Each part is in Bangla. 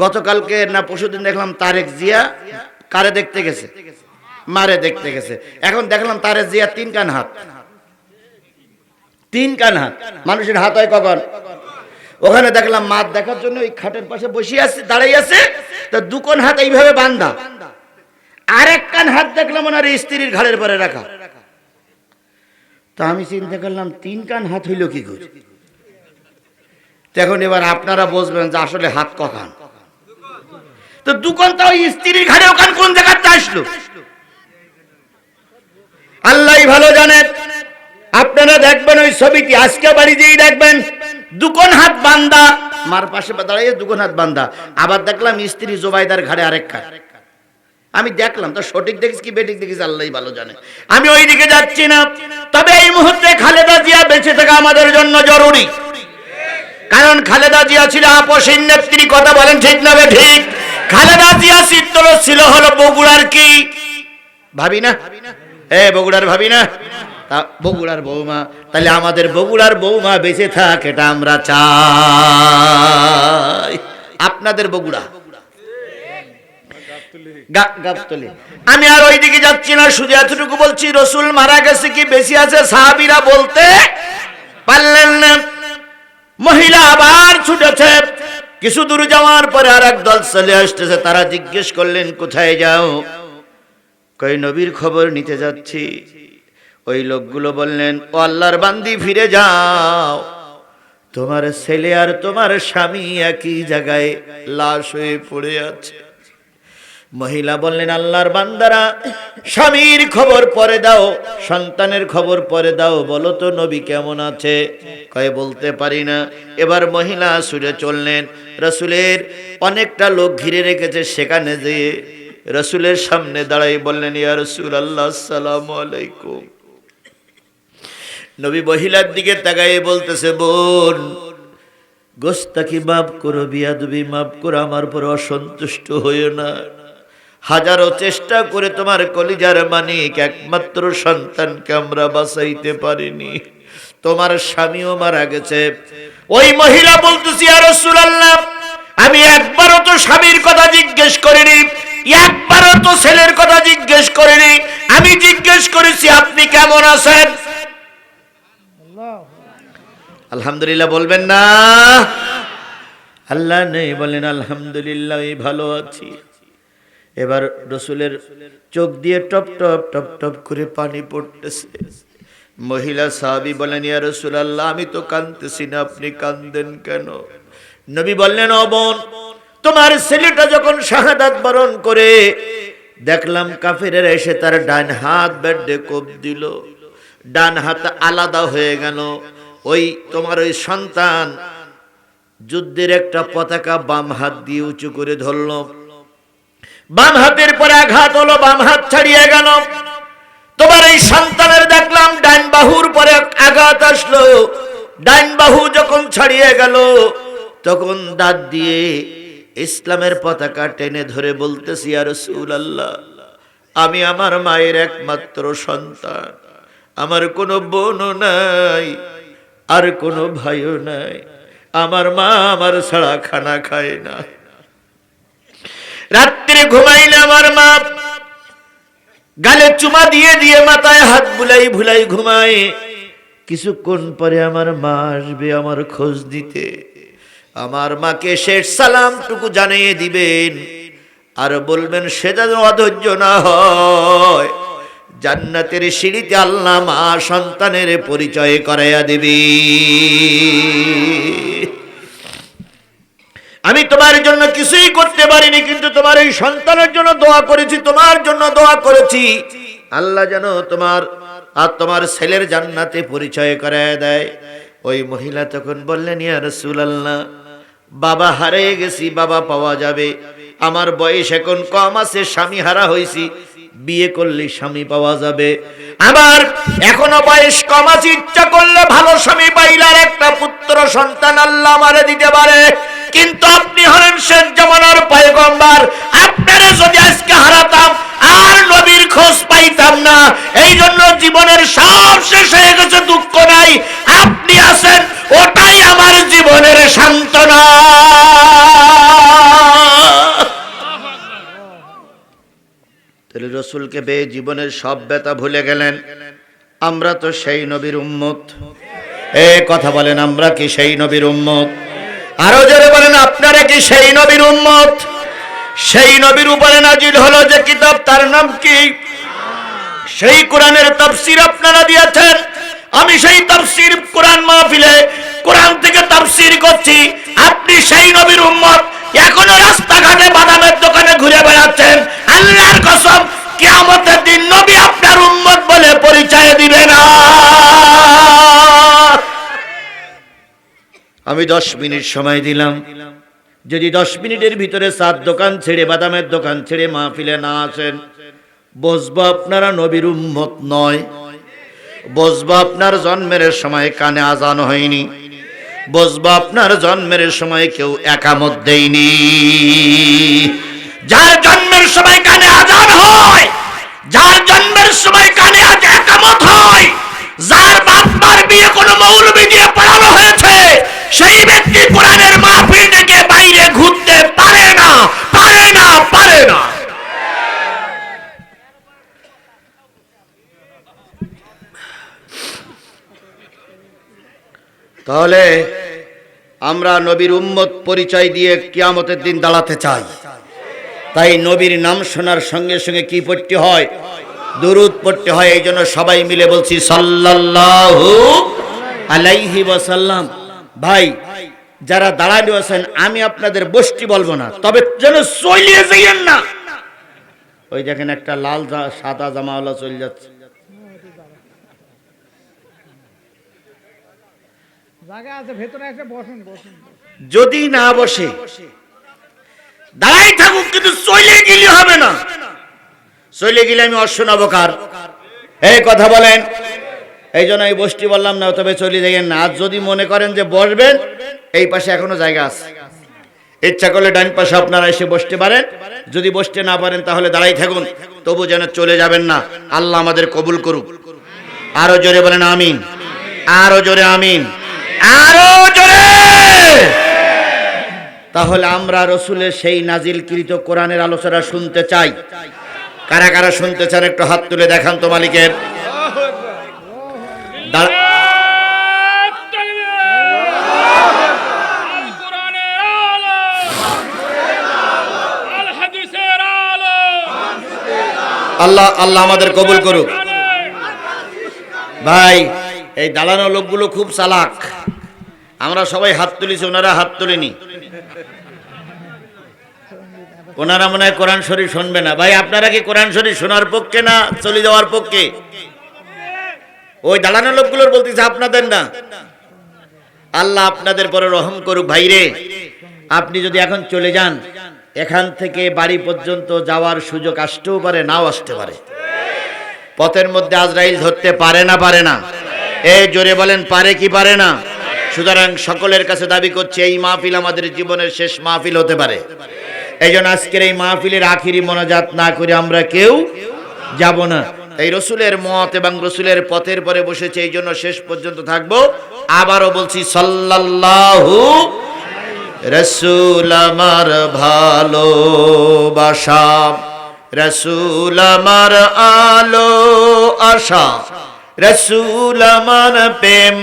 গতকালকে না পরশুদিন দেখলাম তারেক জিয়া কারে দেখতে গেছে, মারে দেখতে গেছে। এখন দেখলাম তারেক জিয়া 3 কান হাত, 3 কান হাত। মানুষের হাত হয় কখন? ওখানে দেখলাম মাছ দেখার জন্য ওই খাটের পাশে বসে আছে, দাঁড়াই আছে, তা 2 কান হাত এইভাবে বাঁধা, আরেক কান হাত দেখলাম ওনার স্ত্রীর ঘাড়ের পরে রাখা। তা আমি চিন্তা করলাম 3 কান হাত হইল কি করে? এখন এবার আপনারা বুঝবেন যে আসলে হাত কখান। তো 2 কান তো ওই স্ত্রীর ঘাড়ে, ওখান কোন জায়গাতে আসলো আল্লাহই ভালো জানেন। আপনারা দেখবেন ওই ছবিটি, আজকে বাড়ি যেই দেখবেন 2 কান হাত বাঁধা, মার পাশে দাঁড়িয়ে 2 কান হাত বাঁধা। আবার দেখলাম স্ত্রী জোবাইদার ঘাড়ে আরেক কান। আমি দেখলাম, তো সঠিক দেখিস কি বেঠিক দেখিস আল্লাহই ভালো জানে। আমি ওই দিকে যাচ্ছি না। তবে এই মুহূর্তে খালেদা জিয়া বেঁচে থাকা আমাদের জন্য জরুরি, কারণ খালেদা জিয়া ছিল আপসহীন নেত্রী। কথা বলেন ঠিক না ঠিক? খালেদা জিয়া ছিল হলো বগুড়ার কি ভাবি না? বগুড়ার ভাবি না, তা বগুড়ার বৌমা। তাহলে আমাদের বগুড়ার বৌমা বেঁচে থাক, এটা আমরা চাই। আপনাদের বগুড়া গাবতলী। আমি আর ওই দিকে যাচ্ছি না, শুধু এতটুকু বলছি, রসুল মারা গেছে কি বেশি আছে সাহাবীরা বলতে পারলেন না। মহিলা আবার ছুটেছে, কিছু দূর যাওয়ার পরে আর এক দল চলে আসতেছে। তারা জিজ্ঞেস করলেন কোথায় যাও? কই নবীর খবর নিতে যাচ্ছি। ওই লোকগুলো বললেন, ও আল্লাহর বান্দি ফিরে যাও, তোমার ছেলে আর তোমার স্বামী একই জায়গায় লাশ হয়ে পড়ে আছে। মহিলা বললেন, আল্লাহর বান্দারা, স্বামীর খবর পরে দাও, সন্তানের খবর পরে দাও, বলো তো নবী কেমন আছে? কয় বলতে পারি না। এবার মহিলা ছুটে চললেন, রাসূলের অনেকটা লোক ঘিরে রেখেছে, সেখানে যেয়ে রাসূলের সামনে দাঁড়াই বললেন, ইয়া রাসূলুল্লাহ আসসালামু আলাইকুম। নবী মহিলার দিকে তাকায়ে বলতেছে, বোন, গোস্তাকি মাফ করো, বিয়াদবি মাফ করো, আমার পর অসন্তুষ্ট হইও না। হাজারো চেষ্টা করে তোমার কলিজার মানিক একমাত্র সন্তানকে আমরা বাঁচাইতে পারিনি, তোমার স্বামীও মারা গেছে। ওই মহিলা বলতেছি, ইয়া রাসূলুল্লাহ, আমি একবারও তো স্বামীর কথা জিজ্ঞেস করিনি, একবারও তো ছেলের কথা জিজ্ঞেস করিনি। আমি জিজ্ঞেস করেছি আপনি কেমন আছেন। আলহামদুলিল্লাহ বলবেন না? আল্লাহ নেই বলেন আলহামদুলিল্লাহ ভালো আছি। এবার রাসূলের চোখ দিয়ে টপ টপ টপ টপ করে পানি পড়তেছে। মহিলা সাহাবী বলেন, ইয়া রাসূলুল্লাহ, আমি তো কাঁদতেছি না, আপনি কাঁদেন কেন? নবী বললেন, ও বোন, তোমার ছেলেটা যখন শাহাদাত বরণ করে দেখলাম কাফেরেরা এসে তার ডান হাত বেঁধে কোপ দিল, ডান হাত আলাদা হয়ে গেল। ওই তোমার ওই সন্তান যুদ্ধের একটা পতাকা বাম হাত দিয়ে উঁচু করে ধরল, বাম হাতের পরে আঘাত হলো, বাম হাত ছাড়িয়ে গেল। তোমার এই সন্তানের দেখলাম ডান বাহুর পরে আঘাত আসলো, ডান বাহু যখন ছাড়িয়ে গেল তখন দাঁত দিয়ে ইসলামের পতাকা টেনে ধরে বলতেছি, ইয়া রাসূলুল্লাহ, আমি আমার মায়ের একমাত্র সন্তান, আমার কোনো বোনও নাই, আর কোনো ভাইও নাই, আমার মা আমার ছাড়া খানা খায় না, রাত্রে ঘুমাইলে আমার মা গালে চুমা দিয়ে দিয়ে মাথায় হাত বুলাই ভুলাই ঘুমায়। কিছুক্ষণ পরে আমার মা আসবে আমার খোঁজ দিতে, আমার মাকে শেষ সালামটুকু জানিয়ে দিবেন, আর বলবেন সে যেন অধৈর্য না হয়, জান্নাতের সিঁড়িতে আল্লাহ মা সন্তানের পরিচয় করাইয়া দিবি। আমি তোমার জন্য কিছুই করতে পারিনি, কিন্তু তোমার এই সন্তানের জন্য দোয়া করেছি, তোমার জন্য দোয়া করেছি, আল্লাহ যেন তোমার আর তোমার ছেলের জান্নাতে পরিচয় করায় দেয়। ওই মহিলা তখন বললেন, ইয়া রাসূলুল্লাহ, বাবা হারিয়ে গেছি, বাবা পাওয়া যাবে, আমার বয়স এখন কম আছে, স্বামী হারা হয়েছি, বিয়ে করলে স্বামী পাওয়া যাবে, আমার এখনো বয়স কম আছে, ইচ্ছা করলে ভালো স্বামী পাইলে আর একটা পুত্র সন্তান আল্লাহ আমারে দিতে পারে, কিন্তু আপনি হলেন শেষ জামানার পয়গম্বর, আপনারে যদি আজকে হারাতাম আর নবীর খোঁজ পাইতাম না, এই জন্য জীবনের সব শেষ হয়ে গেছে, দুঃখ নাই, আপনি আছেন, ওটাই আমার জীবনের সান্ত্বনা। রসুলকে পেয়ে জীবনের সব ব্যথা ভুলে গেলেন। আমরা তো সেই নবীর উম্মত। এ কথা বলেন, আমরা কি সেই নবীর উম্মত? আরো জোরে বলেন, আপনারা কি সেই নবীর উম্মত? সেই নবীর উপরে নাজিল হলো যে কিতাব, তার নাম কি? সেই কোরআনের তাফসীর আপনারা দিয়েছেন। আমি সেই তাফসীর কোরআন মাহফিলে কোরআন থেকে তাফসীর করছি। আপনি সেই নবীর উম্মত, এখনো রাস্তাঘাটে বাদামের দোকানে ঘুরে বেড়াচ্ছেন। আল্লাহর কসম, কিয়ামতের দিন নবী আপনার উম্মত বলে পরিচয় দিবে না। আমি 10 মিনিট সময় দিলাম, যদি 10 মিনিটের ভিতরে চার দোকান ছেড়ে, বাদামের দোকান ছেড়ে মাহফিলে না আসেন, বুঝবো আপনারা নবীর উম্মত নয়। বুঝবো আপনার জন্মের সময় কানে আজান হয়নি। বুঝবো আপনার জন্মের সময় কেউ একামত দেয়নি। যার জন্মের সময় কানে আজান হয়, যার জন্মের সময় কানে আজ একামত হয়, যার বাপ মার বিয়ে কোনো মৌলবি দিয়ে পড়ানো হয়েছে, সেই ব্যক্তি কোরআনের মাহফিল থেকে বাইরে ঘুরতে পারে না, পারে না, পারে না। তাহলে আমরা নবীর উম্মত পরিচয় দিয়ে কিয়ামতের দিন দাঁড়াতে চাই। তাই নবীর নাম শোনার সঙ্গে সঙ্গে কি পড়তে হয়? দুরূদ পড়তে হয়। এই জন্য সবাই মিলে বলছি সাল্লাল্লাহু আলাইহি ওয়াসাল্লাম। ভাই যারা দাঁড়ানো আছেন, আমি আপনাদের বসতি বলবো না, তবে যেন চলিয়ে যাইয়েন না। ওই দেখেন একটা লাল সাদা জামাওয়ালা চলে যাচ্ছে। যদি না বসে দাঁড়াই থাকুক, কিন্তু চলে গেলে হবে না। চলে গেলে আমি অশোনাবো কার? এই কথা বলেন। এই জন্য আমি বসতি বললাম না, তবে চলে যাইয়েন না। আর যদি মনে করেন যে বসবেন, এই পাশে এখনো জায়গা আছে, ইচ্ছা করলে ডান পাশে আপনারা এসে বসতে পারেন। যদি বসতে না পারেন তাহলে দাঁড়াই থাকুন, তবু যেন চলে যাবেন না। আল্লাহ আমাদের কবুল করুক। আরো জোরে বলেন আমিন, আরো জোরে আমিন, আরো জোরে। তাহলে আমরা রসুলের সেই নাজিলকৃত কোরআনের আলোচনা শুনতে চাই। কারা কারা শুনতে চান একটু হাত তুলে দেখান তো মালিকের। আল্লাহ আল্লাহ আমাদের কবুল করুক। ভাই এই দালানো লোকগুলো খুব চালাক। আমরা সবাই হাত তুলেছি, ওনারা হাত তুলেনি। ওনারা মনে হয় কোরআন শরীফ শুনবে না। ভাই আপনারা কি কোরআন শরীফ শোনার পক্ষে না চলে যাওয়ার পক্ষে? ওই দালানো লোকগুলোর বলতেছে, আপনাদের না। আল্লাহ আপনাদের পরে রহম করুক। ভাইরে, আপনি যদি এখন চলে যান, এখান থেকে বাড়ি পর্যন্ত যাওয়ার সুযোগ আসতেও পারে, নাও আসতে পারে। পথের মধ্যে আজরাইল ধরতে পারে না, পারে না? এই জোরে বলেন, পারে কি পারে না? সুতরাং সকলের কাছে দাবি করছে, এই মাহফিল আমাদের জীবনের শেষ মাহফিল হতে পারে। এই জন্য আজকের এই মাহফিলের আখিরি মোনাজাত না করে আমরা কেউ যাব না। এই রসুলের মত এবং রসুলের পথের পরে বসেছে, এই জন্য শেষ পর্যন্ত থাকবো। আবারও বলছি সাল্লাল্লাহু, রসুল আমার ভালোবাসা, রসুল আমার আলো আশা, রসুল আমার প্রেম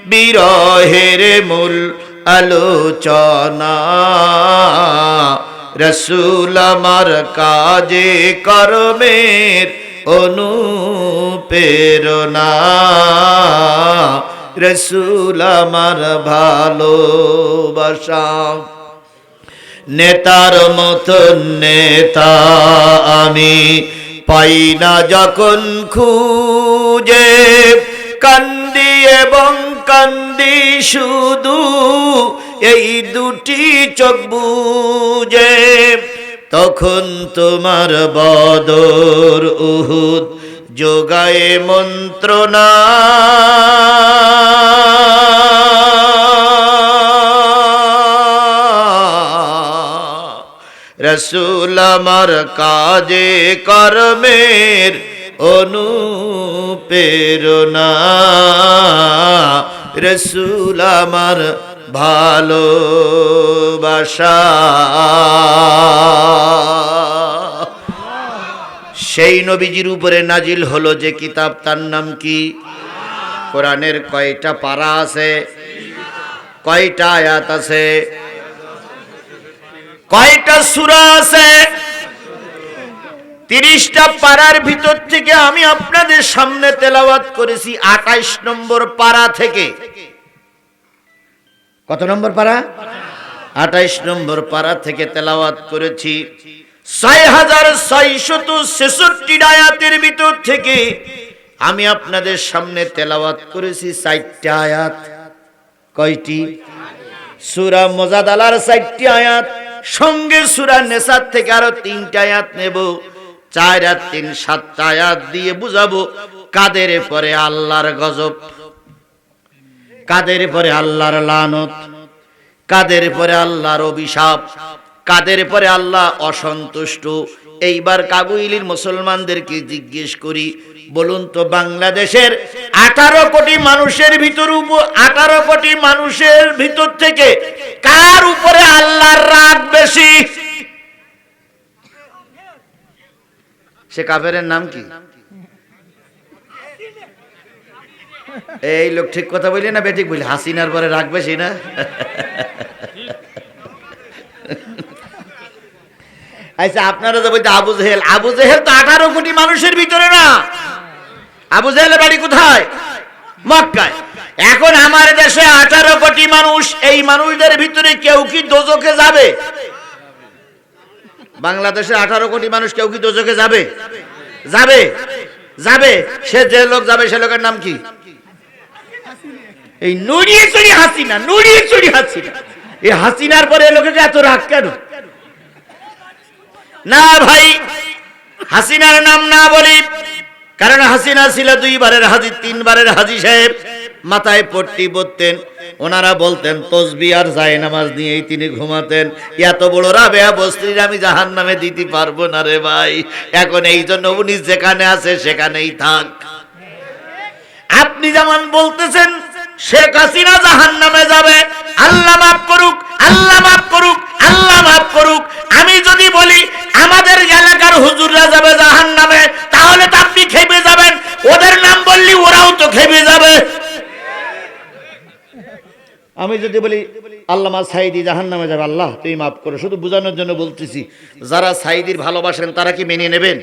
বিরহের মূল আলোচনা, রসুল আমার কাজে কর্মের অনুপ্রেরণা, রসুল আমার ভালোবাসা। নেতার মতন নেতা আমি পাই না যখন খুঁজে, কান্দি এবং কান্দি শুধু এই দুটি চোখ বুজে, তখন তোমার বদর উহুদ যোগায় মন্ত্রণা, রসুল আমার কাজে কর্মের অনুপ্রেরণা, রসুল আমার ভালোবাসা। সেই নবীজির উপরে নাজিল হলো যে কিতাব, তার নাম কি? কোরআনের কয়টা পারা আছে? কয়টা আয়াত আছে? কয়টা সূরা আছে? 30টা পারার ভিতর থেকে আমি আপনাদের সামনে তেলাওয়াত করেছি 28 নম্বর পারা থেকে। কত নম্বর পারা? 28 নম্বর পারা থেকে তেলাওয়াত করেছি। 6666 আয়াতের ভিতর থেকে আমি আপনাদের সামনে তেলাওয়াত করেছি 4টা আয়াত। কয়টি? সূরা মুজাদালার 4টি আয়াত, সঙ্গে সূরা নিসার থেকে আরো 3টা আয়াত নেব। 4 আর 3 7টা আয়াত দিয়ে বুঝাবো কাদের পরে আল্লাহর গজব, কাদের পরে আল্লাহর লানত, কাদের পরে আল্লাহর অভিশাপ, কাদের পরে আল্লাহ অসন্তুষ্ট। এইবার কাগুইলির মুসলমানদেরকে জিজ্ঞেস করি, বলুন তো বাংলাদেশের 18 কোটি মানুষের ভিতর 18 কোটি মানুষের ভিতর থেকে কার উপরে আল্লাহর রাগ বেশি? সে কাফেরের নাম কি? এই লোক ঠিক কথা বলি না বেঠিক বলি? হাসিনার পরে রাগ বেশি না? আচ্ছা, আপনারা তো বলতে আবু জেহেল। আবু জেহেল তো 18 কোটি মানুষের ভিতরে না। আবু জেহেলের বাড়ি কোথায়? মক্কায়। এখন আমার দেশে 18 কোটি মানুষ, এই মানুষদের ভিতরে কেউ কি দোজখে যাবে? বাংলাদেশে 18 কোটি মানুষ কেউ কি দোজখে যাবে? যাবে, যাবে। সে যে লোক যাবে সে লোকের নাম কি? এই নুড়িয়ে চুরি হাসিনা, নুড়িয়ে চুরি হাসিনা। এই হাসিনার পরে এই লোকের এত রাগ কেন? না ভাই, হাসিনার নাম না বলি, কারণ হাসিনা ছিল 2 বারের হাজি, 3 বারের হাজি সাহেব। মাথায় পট্টি পরতেন, ওনারা বলতেন তসবিহ আর জায়নামাজ নিয়েই তিনি ঘুমাতেন। এত বড় রাবেয়া বস্তির আমি জাহান্নামে দিতে পারবো না রে ভাই। এখন এই জন্য উনি যেখানে আছে সেখানেই থাক। আপনি যেমন বলতেছেন শেখ হাসিনা জাহান্নামে যাবে, আল্লাহ মাফ করুক, আল্লাহ মাফ করুক, আল্লাহ মাফ করুক। আমি যদি বলি আমাদের এলাকার হুজুররা যাবে জাহান্নামে, তাহলে তো আপনি খেপে যাবেন। ওদের নাম বললি ওরাও তো খেপে যাবে। আমি যদি বলি আল্লামা সাইদি জাহান্নামে যাবে, আল্লাহ তুমি মাফ করো, শুধু বোঝানোর জন্য বলতেছি, যারা সাইদির ভালোবাসেন তারা কি মেনে নেবেন?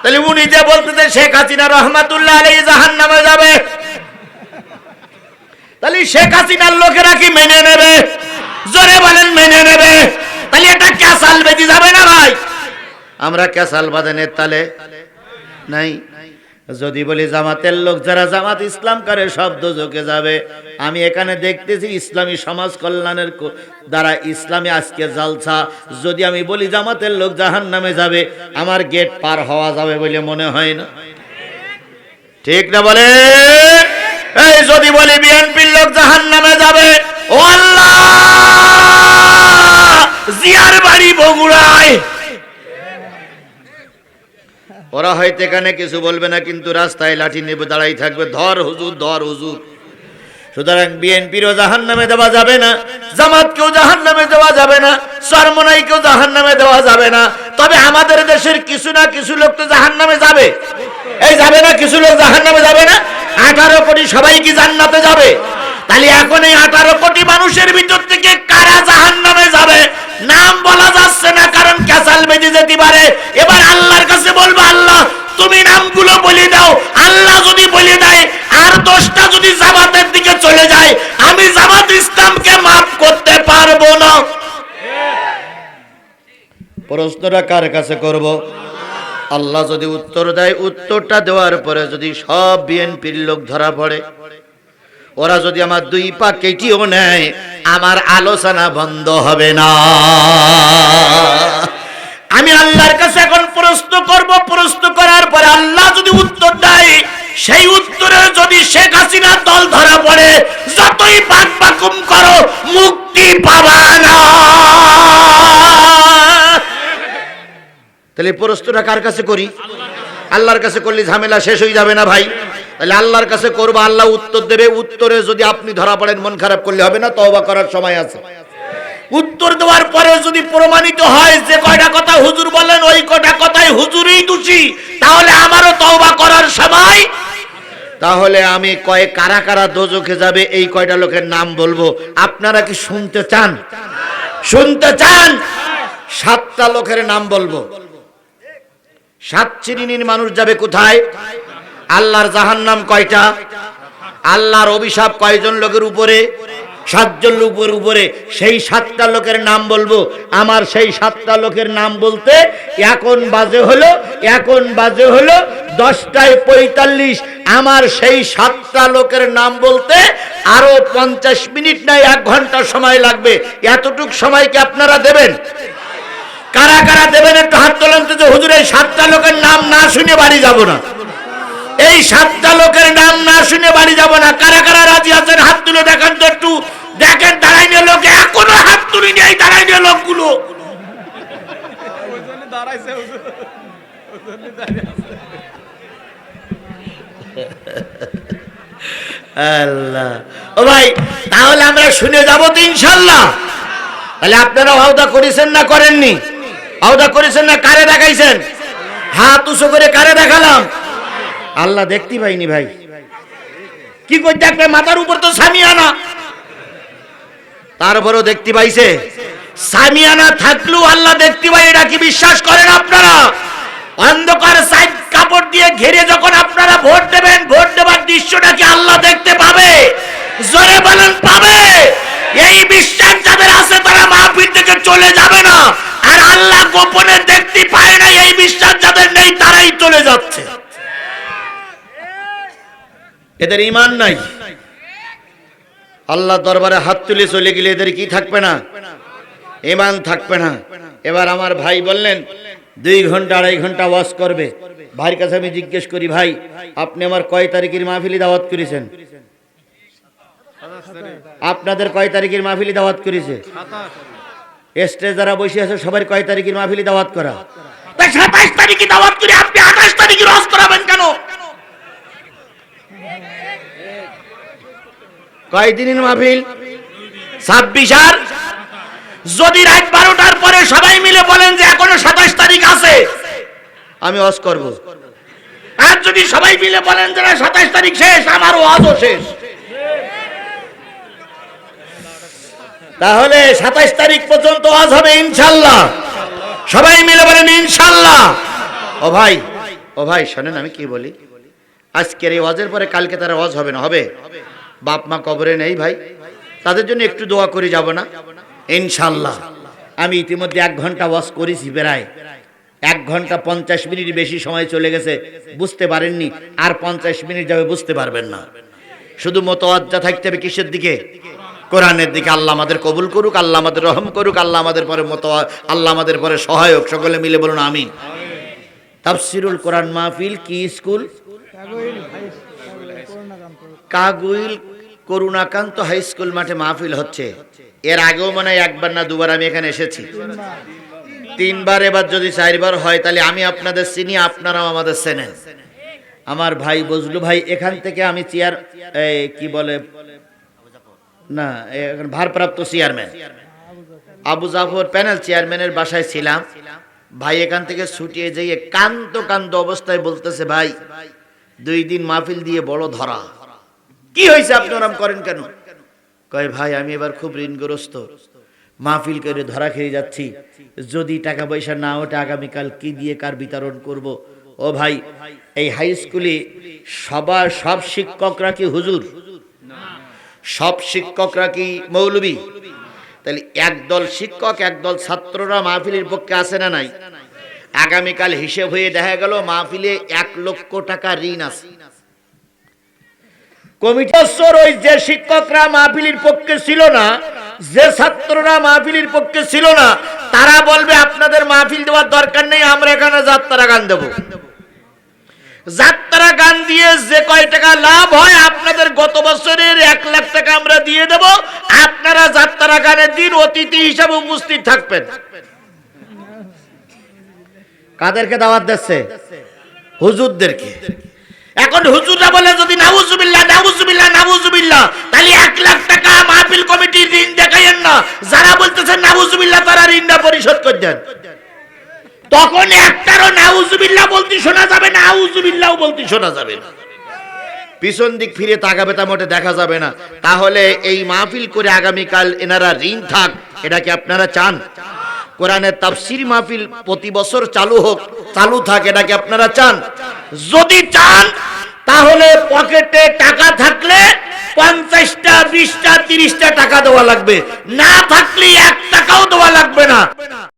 তাহলে উনি যে বলতেছেন শেখ হাসিনা রহমাতুল্লাহ আলাইহি জাহান্নামে যাবে, তাহলে শেখ হাসিনার লোকেরা কি মেনে নেবে? জোরে বলেন মেনে নেবে? তাহলে এটা ক্যাসাল বেঁধে যাবে না ভাই? আমরা ক্যাসাল বাঁধানের তালে নাই। যদি বলি জামাতের লোক যারা জামাত ইসলাম করে সব দোজখে যাবে, আমি এখানে দেখতেছি ইসলামী সমাজ কল্যাণের দ্বারা ইসলামী আজকে জালসা। যদি আমি বলি জামাতের লোক জাহান্নামে যাবে, আমার গেট পার হওয়া যাবে বলে মনে হয় না। ঠিক না বলে? এই যদি বলি বিএনপির লোক জাহান্নামে যাবে, ও আল্লাহ জিয়ার বাড়ি বগুড়ায়, ওরা হয়তো এখানে কিছু বলবে না, কিন্তু রাস্তায় লাঠি নেবে দাঁড়াই থাকবে, ধর হুজুর, ধর হুজুর। সুতরাং বিএনপিরও জাহান্নামে দেওয়া যাবে না, জামাতকেও জাহান্নামে দেওয়া যাবে না, চরমনাইকেও জাহান্নামে দেওয়া যাবে না। তবে আমাদের দেশের কিছু না কিছু লোক তো জাহান্নামে যাবে। এই যাবে না, কিছু লোক জাহান্নামে যাবে না। 18 কোটি সবাই কি জান্নাতে যাবে? তাহলে এখন এই 18 কোটি মানুষের ভিতর থেকে কারা জাহান্নামে যাবে নাম বলা যাচ্ছে না, কারণ ক্যাসাল বেঁধে যেতে পারে। এবার আল্লাহর কাছে বলবো, আল্লাহ তুমি নামগুলো বলে দাও। আল্লাহ যদি বলে দেয় আর 10টা যদি জামাতের দিকে চলে যায়, আমি জামাত ইসলামকে মাফ করতে পারবো না। প্রশ্নটা কার কাছে করব? আল্লাহ যদি উত্তর দেয়, উত্তরটা দেওয়ার পরে যদি সব বিএনপির লোক ধরা পড়ে, ওরা যদি আমার 2 পা কেটেও নেয়, আমার আলোচনা বন্ধ হবে না। আমি আল্লাহর কাছে এখন প্রশ্ন করব, প্রশ্ন করার পরে আল্লাহ যদি উত্তর দেয়, সেই উত্তরে যদি শেখ হাসিনার দল ধরা পড়ে, যতই পাক পাকুম করো মুক্তি পাবা না। তাহলে প্রশ্নটা কার কাছে করি? আল্লাহর কাছে করলে ঝামেলা শেষ হয়ে যাবে না ভাই? তাহলে আল্লাহর কাছে করবো, আল্লাহ উত্তর দেবে। উত্তরে যদি আপনি ধরা পড়েন, মন খারাপ করলে হবে না, তওবা করার সময় আছে। উত্তর দেওয়ার পরে যদি প্রমাণিত হয় যে কয়টা কথা হুজুর বলেন ওই কয়টা কথাই হুজুরই দোষী, তাহলে আমারও তওবা করার সময়। তাহলে আমি কারা কারা দোজখে যাবে এই কয়টা লোকের নাম বলবো। আপনারা কি শুনতে চান? শুনতে চান? 7টা লোকের নাম বলবো। 7 শ্রেণীর মানুষ যাবে কোথায়? আল্লাহর জাহান্নাম কয়টা? আল্লাহর অভিশাপ কয়জন লোকের উপরে? 7 জন লোকের উপরে। সেই 7টা লোকের নাম বলবো। আমার সেই 7টা লোকের নাম বলতে এখন বাজে হলো 10টায় 45। আমার সেই 7টা লোকের নাম বলতে আরো 50 মিনিট নাই 1 ঘন্টা সময় লাগবে। এতটুক সময় কি আপনারা দেবেন? কারা কারা দেবেন একটু হাত তোলেন তো, যে হুজুর এই 7টা লোকের নাম না শুনে বাড়ি যাব না। এই 7টা লোকের নাম না শুনে বাড়ি যাব না। কারা কারা রাজি আছেন হাত তুলে দেখান তো একটু। দেখেন দাঁড়াইনি লোক এখনো হাত তুলি নেই। দাঁড়াইনি লোকগুলো আল্লাহ। ও ভাই তাহলে আমরা শুনে যাব তো ইনশাআল্লাহ। তাহলে আপনারা ওয়াদা করেছেন না করেননি? ওয়াদা করেছেন না? কারে দেখাইছেন? হাত উঁচু করে কারে দেখালাম? আল্লাহ দেখতে পাইনি ভাই। কি কই দেখবে? মাথার উপর তো সামিয়ানা, তারপরেও দেখতে পাইছে। সামিয়ানা থাকলেও আল্লাহ দেখতে পাই, এটা কি বিশ্বাস করেন আপনারা? অন্ধকার সাইড কাপড় দিয়ে ঘিরে যখন আপনারা ভোট দেবেন, ভোট দেবার দৃশ্যটা কি আল্লাহ দেখতে পাবে? জোরে বলেন পাবে। এই বিশ্বাস যাদের আছে তারা মাহফিল থেকে চলে যাবে না। আর আল্লাহ গোপনে দেখতে পায় না, এই বিশ্বাস যাদের নেই তারাই চলে যাচ্ছে। এদের ঈমান নাই। আল্লাহ দরবারে হাত তুলে চলে গেলে এদের কি থাকবে না? ঈমান থাকবে না। এবার আমার ভাই বললেন 2 ঘন্টা 2.5 ঘন্টা ওয়াজ করবে। ভাইয়ের কাছে আমি জিজ্ঞেস করি, ভাই আপনি আমার কয় তারিখের মাহফিলে দাওয়াত করেছেন? আপনাদের কয় তারিখের মাহফিলে দাওয়াত করেছে? স্টেজ যারা বসে আছে সবার কয় তারিখের মাহফিলে দাওয়াত করা? 27 তারিখে দাওয়াত করে আপনি 28 তারিখে ওয়াজ করাবেন কেন? কয় দিনের মাহফিল? 26। আর যদি রাত 12টার পরে সবাই মিলে বলেন যে এখনো 27 তারিখ আছে, আমি ওয়াজ করব। আর যদি সবাই মিলে বলেন যে 27 তারিখ শেষ, আমার ওয়াজও শেষ। তাহলে 27 তারিখ পর্যন্ত ওয়াজ হবে ইনশাআল্লাহ। সবাই মিলে বলেন ইনশাআল্লাহ। ও ভাই শোনেন আমি কি বলি। আজকের এই ওয়াজের পরে কালকে তারা ওয়াজ হবে না? হবে। বাপ মা কবরে নেই ভাই, তাদের জন্য একটু দোয়া করে যাব না ইনশাআল্লাহ। আমি ইতিমধ্যে 1 ঘন্টা ওয়াজ করেছি, প্রায় 1 ঘন্টা 50 মিনিট বেশি সময় চলে গেছে, বুঝতে পারেননি। আর 50 মিনিট যাবে বুঝতে পারবেন না। শুধু মোতাওয়াজ্জা থাকতে হবে কিসের দিকে? কোরআনের দিকে। আল্লাহ আমাদের কবুল করুক, আল্লাহ আমাদের রহম করুক, আল্লাহ আমাদের পরে আল্লাহ আমাদের পরে সহায়ক। সকলে মিলে বলুন আমিন। তাফসিরুল কোরআন মাহফিল কি স্কুল? কাগুইল করুণাকান্ত হাই স্কুল মাঠে মাহফিল হচ্ছে। এর আগেও মনে হয় 1বার না 2বার আমি এখানে এসেছি। 3বার, এবার যদি 4বার হয় তাহলে আমি আপনাদের চিনি, আপনারাও আমাদের চেনেন। আমার ভাই বজলু ভাই এখান থেকে আমি চেয়ার কি বলে না এখন ভারপ্রাপ্ত চেয়ারম্যান আবু জাফর প্যানেল চেয়ারম্যানের বাসায় ছিলাম। ভাই এখান থেকে ছুটিয়ে যেয়ে কান্ত অবস্থায় বলতেছে, ভাই 2 দিন মাহফিল দিয়ে বড় ধরা। কি হয়েছে আপনি ওরম করেন কেন? কয় ভাই আমি এবার খুব ঋণগ্রস্ত, মাহফিল করে ধরা খেয়ে যাচ্ছি। যদি টাকা পয়সা না ওঠে আগামীকাল কি দিয়ে কার বিতরণ করব। ও ভাই এই হাই স্কুলে সব শিক্ষকরা কি হুজুর? সব শিক্ষকরা কি মৌলবী? তাহলে একদল শিক্ষক একদল ছাত্ররা মাহফিলের পক্ষে আছে না নাই? আগামীকাল হিসেব হয়ে দেখা গেল মাহফিলে 1 লক্ষ টাকা ঋণ আছে। কমিটির ওই যে শিক্ষকরা মাহফিলের পক্ষে ছিল না, যে ছাত্ররা মাহফিলের পক্ষে ছিল না, তারা বলবে আপনাদের মাহফিল দেওয়ার দরকার নেই, আমরা এখানে যাত্রা গান দেব। যাত্রা গান দিয়ে যে কয় টাকা লাভ হয় আপনাদের গত বছরের 1 লাখ টাকা আমরা দিয়ে দেব, আপনারা যাত্রা গানের দিন অতিথি হিসাবে উপস্থিত থাকবেন। কাদেরকে দাওয়াত দিচ্ছে? হুজুরদেরকে। এখন হুজুররা বলে যদি নাউজুবিল্লাহ নাউজুবিল্লাহ নাউজুবিল্লাহ, তাহলে 1 লাখ টাকা মাহফিল কমিটির ঋণ দেখাইয়েন না। যারা বলতেছেন নাউজুবিল্লাহ তারা ঋণটা পরিশোধ করে দেন। তখন একটারও নাউজুবিল্লাহ বলতে শোনা যাবে না, আউজুবিল্লাহ বলতে শোনা যাবে না। পিছন দিক ফিরে তাকাবে তা মোটে দেখা যাবে না। তাহলে এই মাহফিল করে আগামীকাল এনারা ঋণ থাক, এটা কি আপনারা চান? কোরআনের তাফসীর মাহফিল প্রতি বছর চালু হোক, চালু থাক, এটা কি আপনারা চান? যদি চান তাহলে পকেটে টাকা থাকলে 50টা 20টা 30টা টাকা দেওয়া লাগবে, না থাকলে 1 টাকাও দেওয়া লাগবে না।